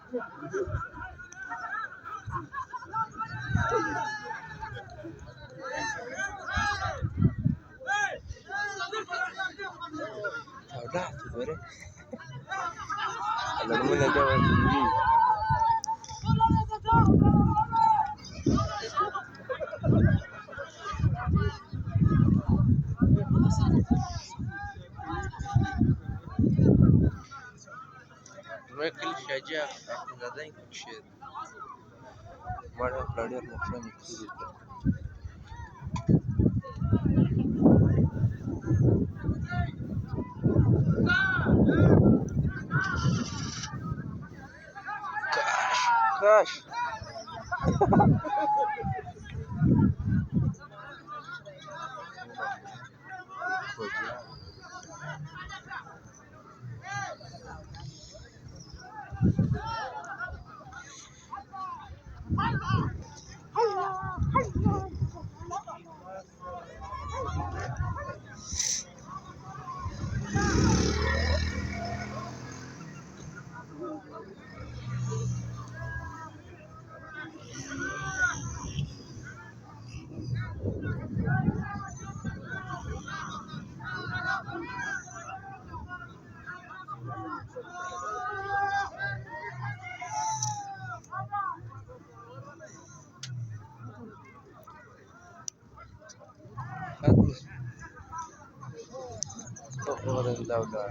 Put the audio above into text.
Udah, sebenarnya. Kalau mau nanti awak sendiri. ما كل شجاع nadhani kucheza mara fulani tunafanya kitu cash orang tahu dah